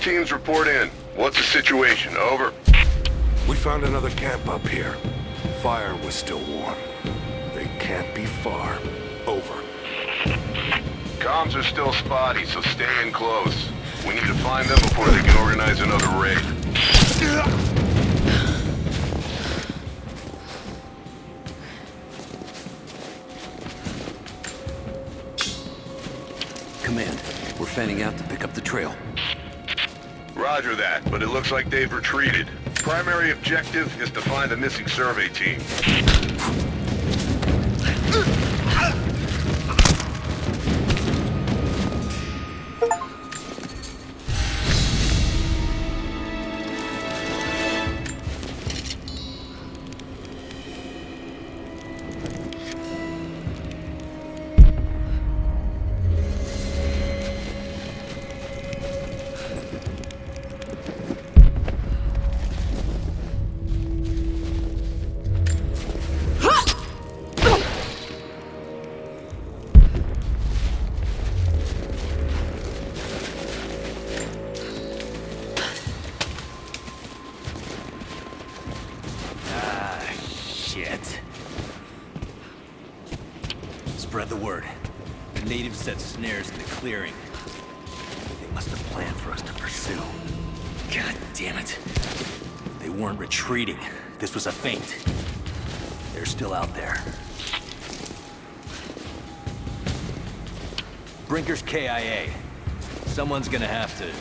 teams report in. What's the situation? Over. We found another camp up here. Fire was still warm. They can't be far. Over. Comms are still spotty, so stay in close. We need to find them before they can organize another raid. Command, we're fanning out to pick up the trail. Roger that, but it looks like they've retreated. Primary objective is to find the missing survey team. Spread the word. The natives set snares in the clearing. They must have planned for us to pursue. God damn it. They weren't retreating. This was a feint. They're still out there. Brinker's KIA. Someone's gonna have to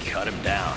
cut him down.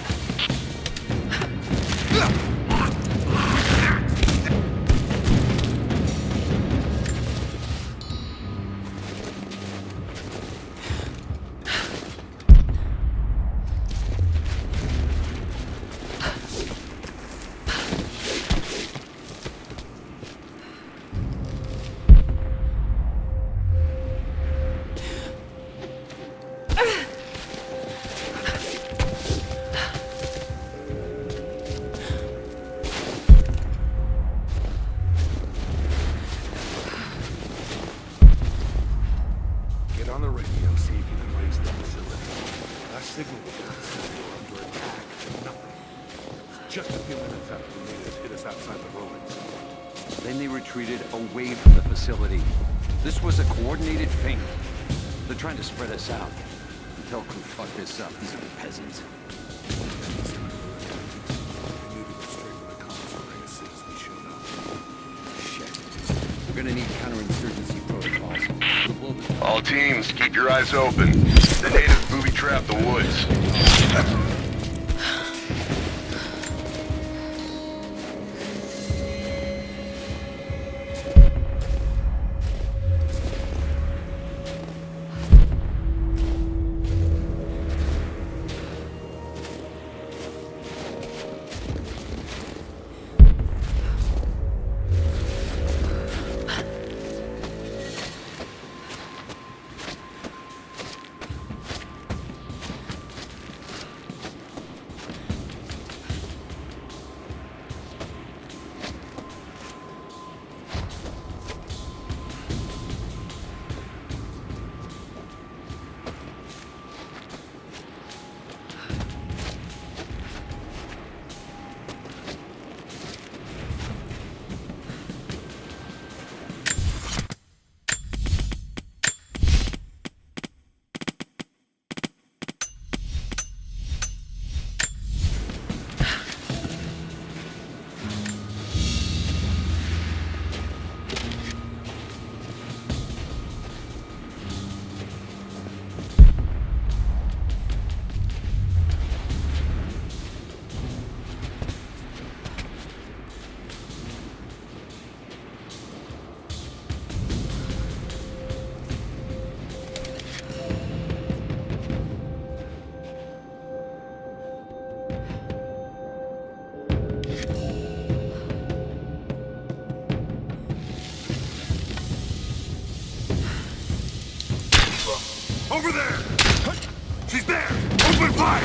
On the radio, see if you can raise the facility. Last signal we got said they were under attack and nothing. It's just a few minutes after the natives hit us outside the ruins. Then they retreated away from the facility. This was a coordinated feint. They're trying to spread us out. Until crew fuck this up. These are the peasants. We're gonna need counterinsurgency protocols. All teams, keep your eyes open. The natives booby-trapped the woods. Over there! She's there! Open fire!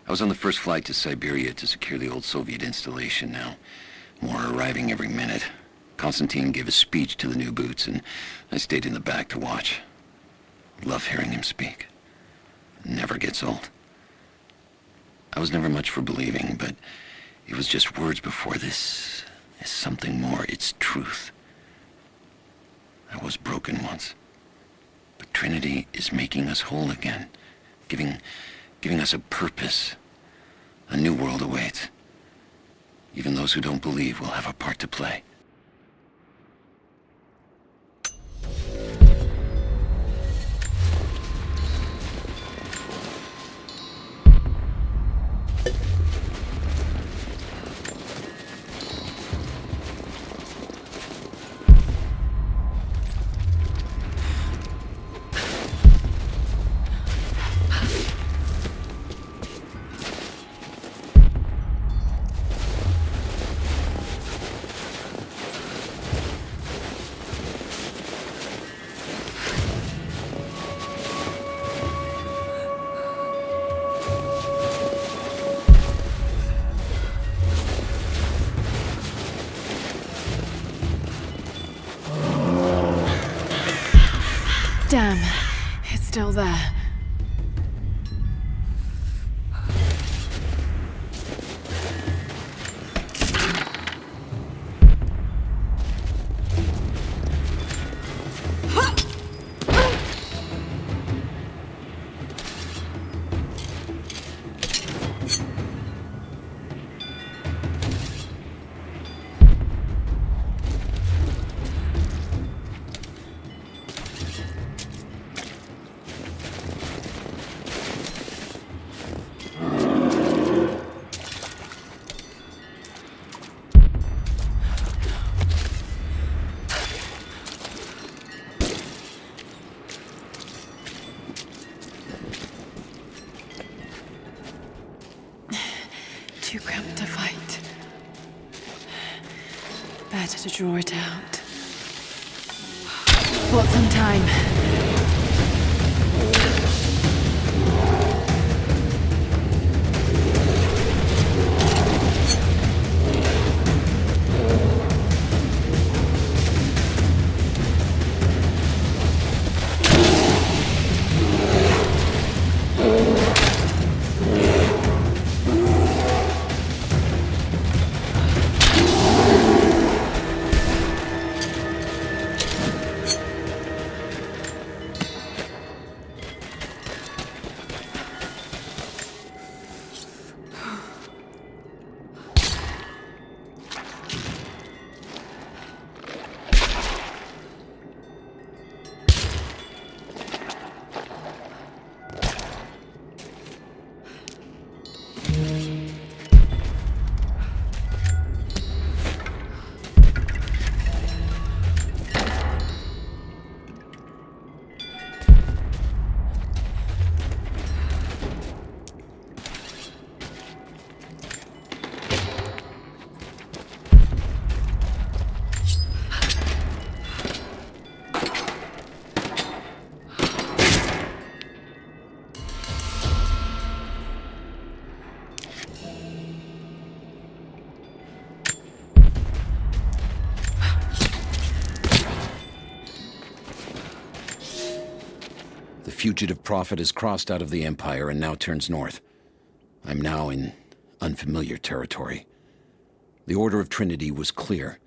I was on the first flight to Siberia to secure the old Soviet installation now. More are arriving every minute. Konstantin gave a speech to the new boots, and I stayed in the back to watch. Love hearing him speak. Never gets old. I was never much for believing, but it was just words before this. Is something more. It's truth. I was broken once. But Trinity is making us whole again. Giving us a purpose. A new world awaits. Even those who don't believe will have a part to play. Damn, it's still there. Too cramped to fight. Better to draw it out. Bought some time. The fugitive prophet has crossed out of the Empire and now turns north. I'm now in unfamiliar territory. The order of Trinity was clear.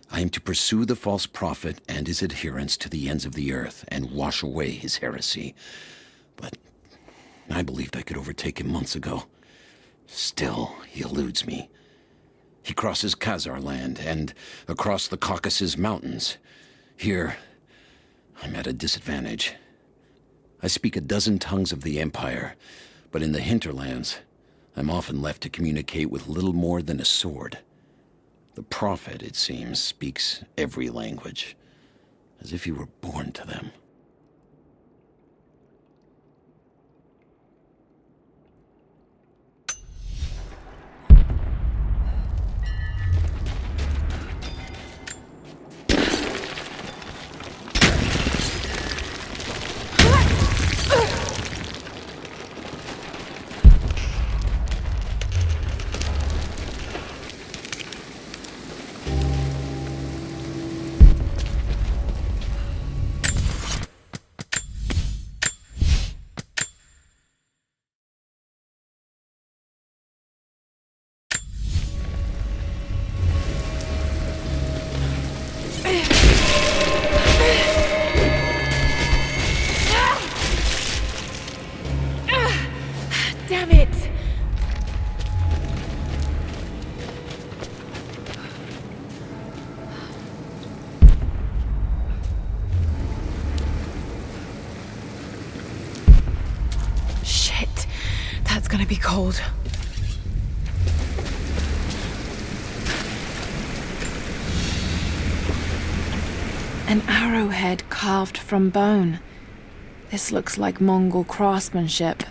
I am to pursue the false prophet and his adherents to the ends of the earth and wash away his heresy. But I believed I could overtake him months ago. Still, he eludes me. He crosses Khazar land and across the Caucasus Mountains. Here, I'm at a disadvantage. I speak a dozen tongues of the Empire, but in the hinterlands, I'm often left to communicate with little more than a sword. The prophet, it seems, speaks every language, as if he were born to them. Damn it! Shit. That's gonna be cold. An arrowhead carved from bone. This looks like Mongol craftsmanship.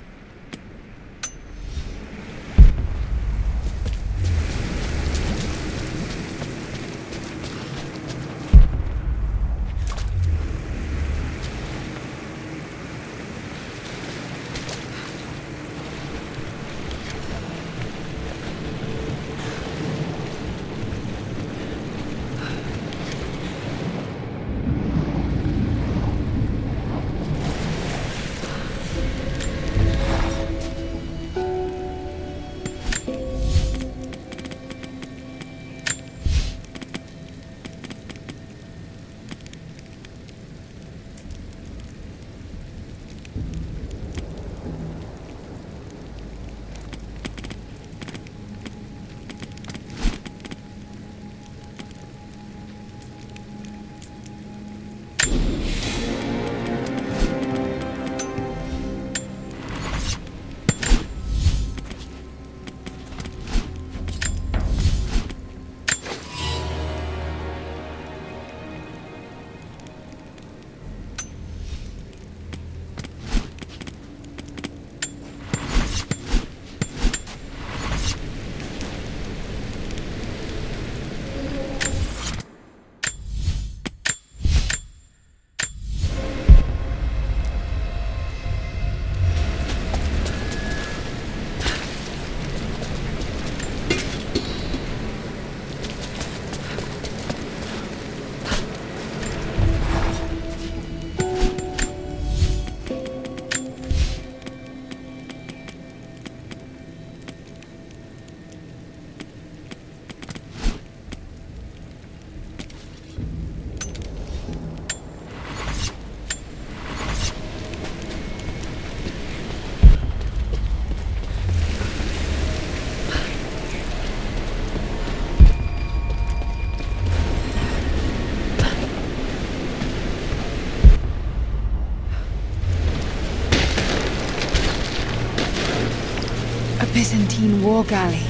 Byzantine war galley.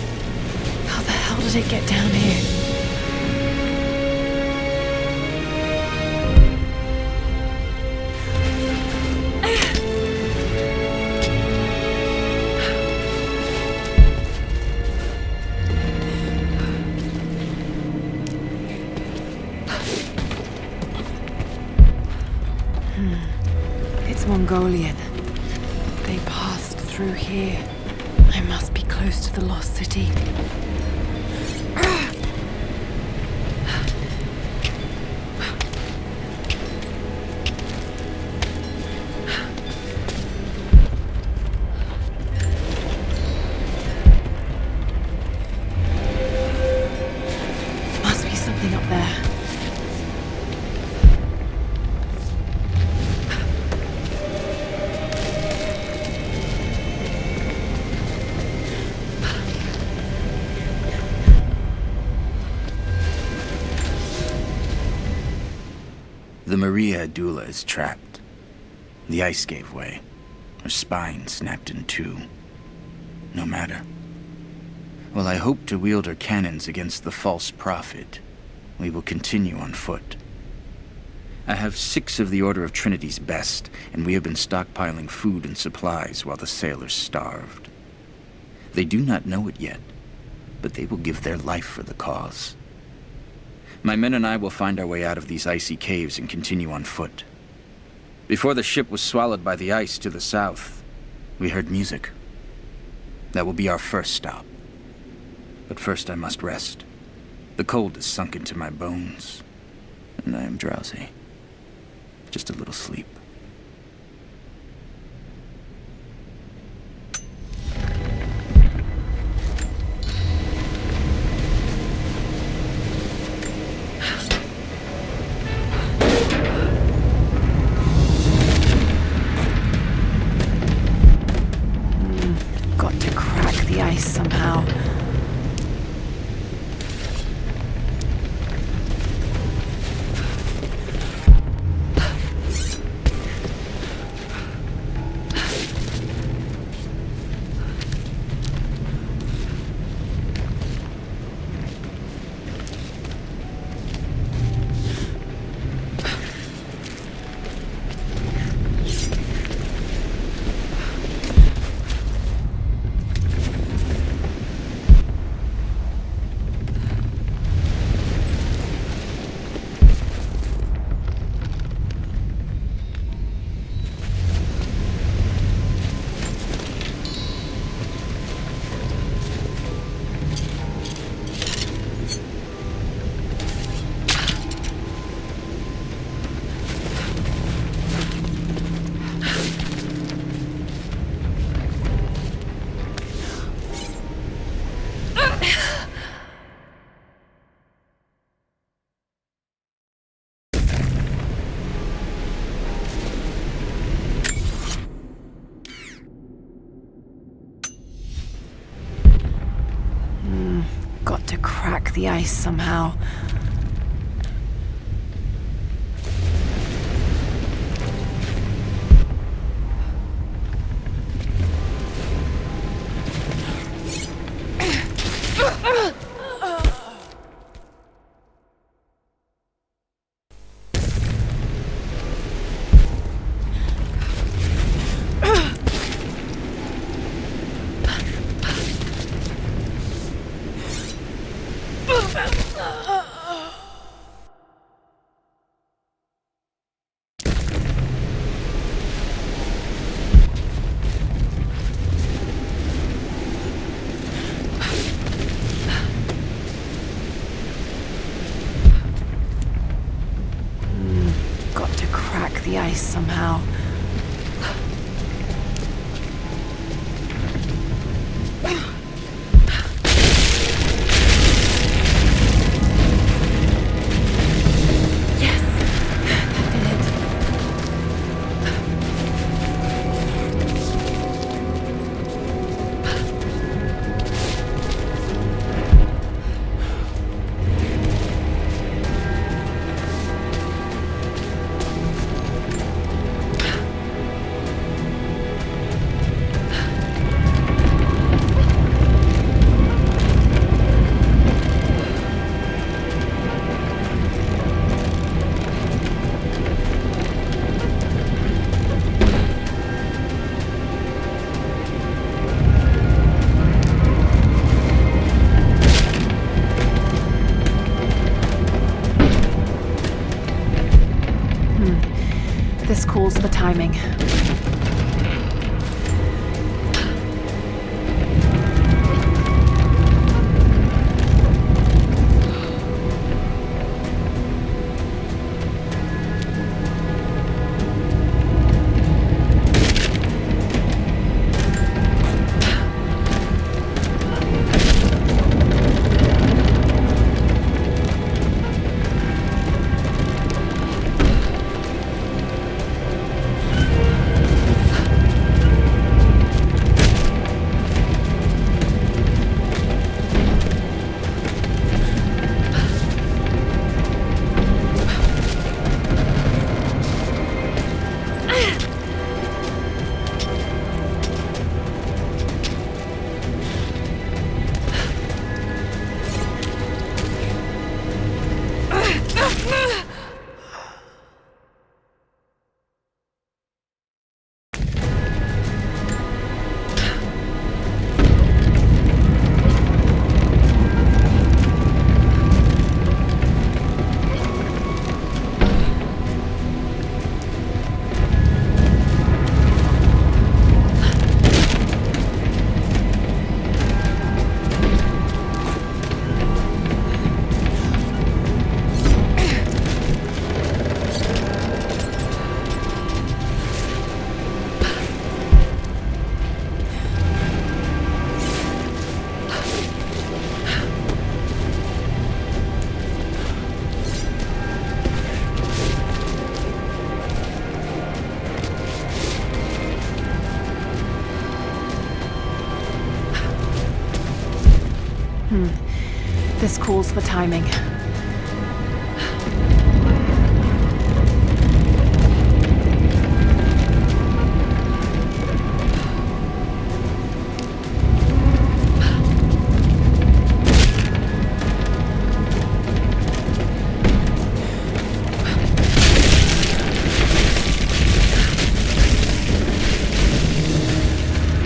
How the hell did it get down here? It's Mongolian. They passed through here. I must be close to the lost city. Must be something up there. The Maria Adula is trapped. The ice gave way. Her spine snapped in two. No matter. While I hope to wield her cannons against the false prophet, we will continue on foot. I have 6 of the Order of Trinity's best, and we have been stockpiling food and supplies while the sailors starved. They do not know it yet, but they will give their life for the cause. My men and I will find our way out of these icy caves and continue on foot. Before the ship was swallowed by the ice to the south, we heard music. That will be our first stop. But first I must rest. The cold has sunk into my bones, and I am drowsy. Just a little sleep. ice somehow. Got to crack the ice somehow. The ice somehow. This calls for timing. This calls for timing.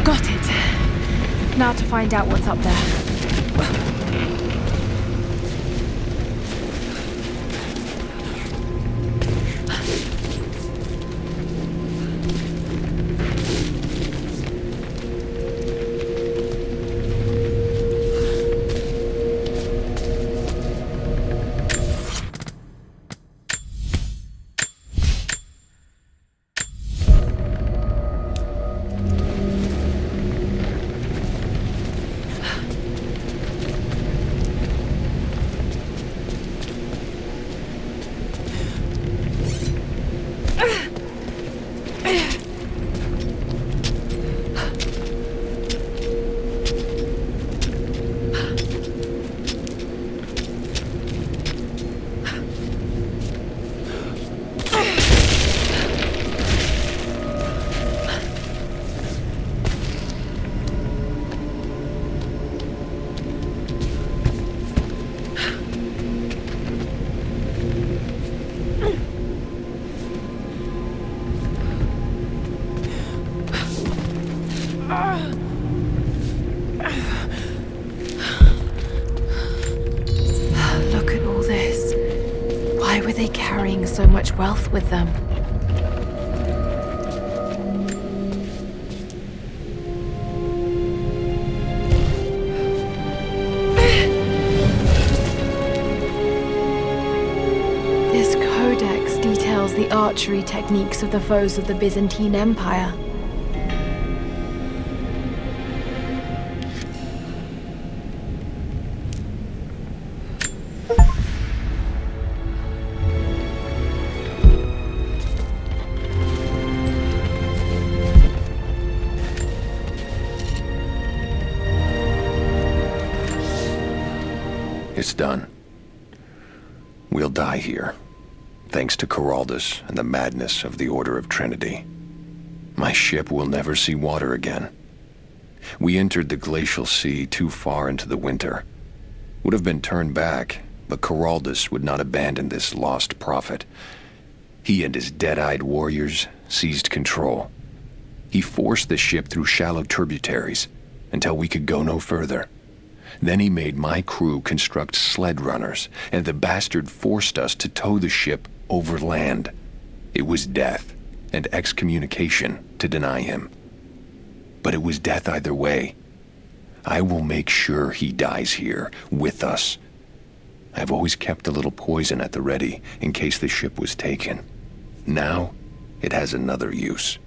Got it. Now to find out what's up there. Look at all this. Why were they carrying so much wealth with them? This codex details the archery techniques of the foes of the Byzantine Empire. It's done. We'll die here, thanks to Coraldus and the madness of the Order of Trinity. My ship will never see water again. We entered the glacial sea too far into the winter. Would have been turned back, but Coraldus would not abandon this lost prophet. He and his dead-eyed warriors seized control. He forced the ship through shallow tributaries until we could go no further. Then he made my crew construct sled runners, and the bastard forced us to tow the ship over land. It was death and excommunication to deny him. But it was death either way. I will make sure he dies here, with us. I've always kept a little poison at the ready in case the ship was taken. Now, it has another use.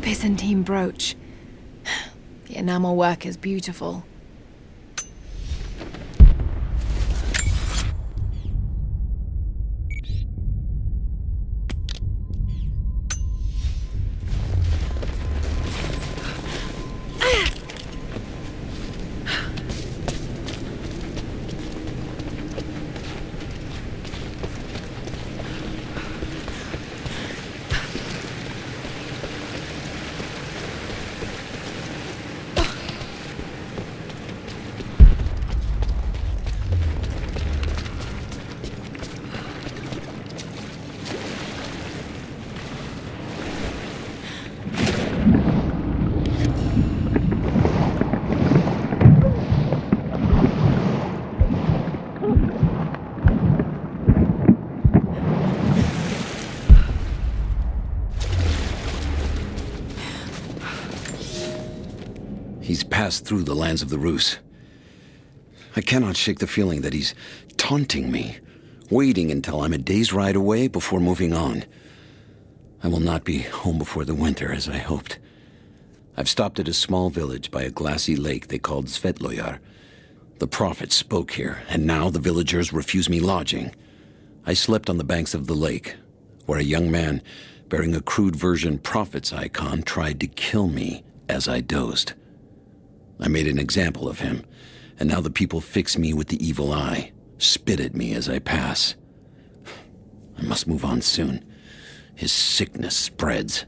Byzantine brooch. The enamel work is beautiful. passed through the lands of the Rus. I cannot shake the feeling that he's taunting me, waiting until I'm a day's ride away before moving on. I will not be home before the winter, as I hoped. I've stopped at a small village by a glassy lake they called Svetloyar. The prophet spoke here, and now the villagers refuse me lodging. I slept on the banks of the lake, where a young man bearing a crude version prophet's icon tried to kill me as I dozed. I made an example of him, and now the people fix me with the evil eye, spit at me as I pass. I must move on soon. His sickness spreads.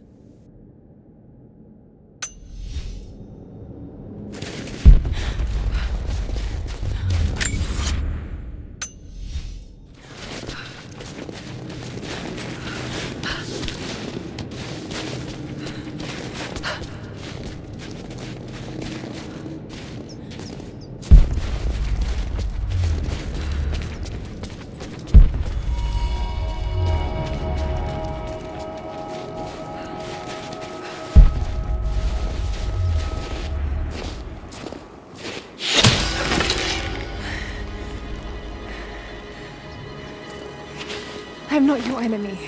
I'm not your enemy.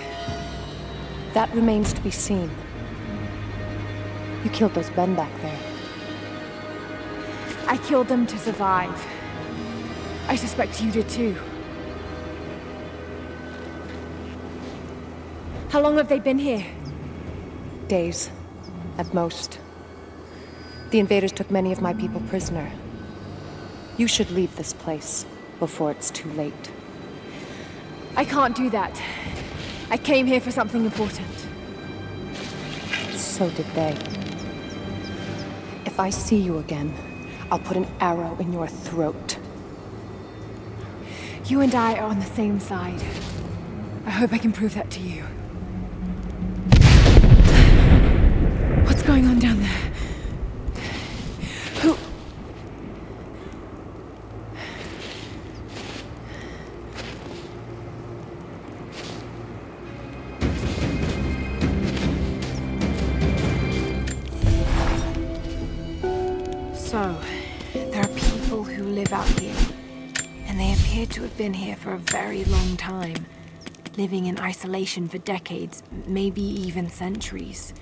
That remains to be seen. You killed those men back there. I killed them to survive. I suspect you did too. How long have they been here? Days, at most. The invaders took many of my people prisoner. You should leave this place before it's too late. I can't do that. I came here for something important. So did they. If I see you again, I'll put an arrow in your throat. You and I are on the same side. I hope I can prove that to you. What's going on down there? Who... So, there are people who live out here, and they appear to have been here for a very long time, living in isolation for decades, maybe even centuries.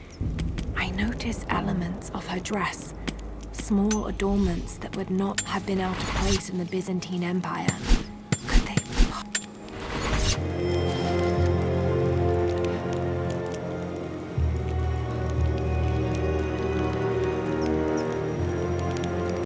I notice elements of her dress, small adornments that would not have been out of place in the Byzantine Empire.